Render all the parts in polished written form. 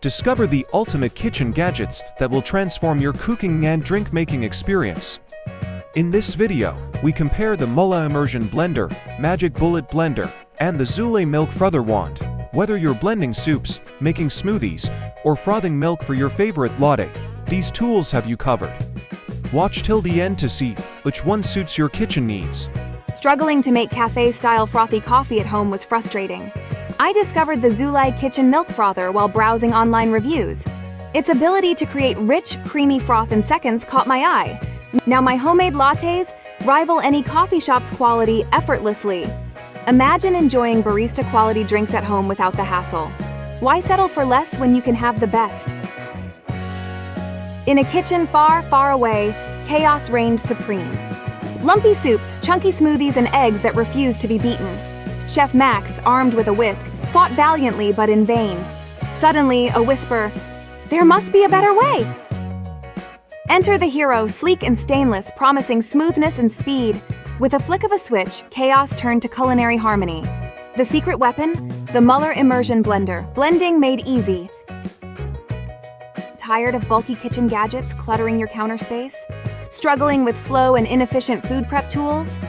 Discover the ultimate kitchen gadgets that will transform your cooking and drink-making experience. In this video, we compare the Mueller Immersion Blender, Magic Bullet Blender, and the Zulay Milk Frother Wand. Whether you're blending soups, making smoothies, or frothing milk for your favorite latte, these tools have you covered. Watch till the end to see which one suits your kitchen needs. Struggling to make cafe-style frothy coffee at home was frustrating. I discovered the Zulay Kitchen Milk Frother while browsing online reviews. Its ability to create rich, creamy froth in seconds caught my eye. Now my homemade lattes rival any coffee shop's quality effortlessly. Imagine enjoying barista-quality drinks at home without the hassle. Why settle for less when you can have the best? In a kitchen far, far away, chaos reigned supreme. Lumpy soups, chunky smoothies, and eggs that refused to be beaten. Chef Max, armed with a whisk, fought valiantly but in vain. Suddenly, a whisper, "There must be a better way!" Enter the hero, sleek and stainless, promising smoothness and speed. With a flick of a switch, chaos turned to culinary harmony. The secret weapon? The Mueller Immersion Blender, blending made easy. Tired of bulky kitchen gadgets cluttering your counter space? Struggling with slow and inefficient food prep tools?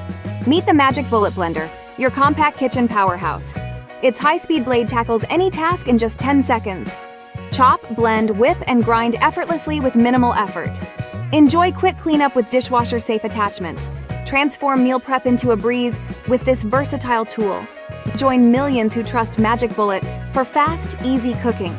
Meet the Magic Bullet Blender, your compact kitchen powerhouse. Its high-speed blade tackles any task in just 10 seconds. Chop, blend, whip, and grind effortlessly with minimal effort. Enjoy quick cleanup with dishwasher-safe attachments. Transform meal prep into a breeze with this versatile tool. Join millions who trust Magic Bullet for fast, easy cooking.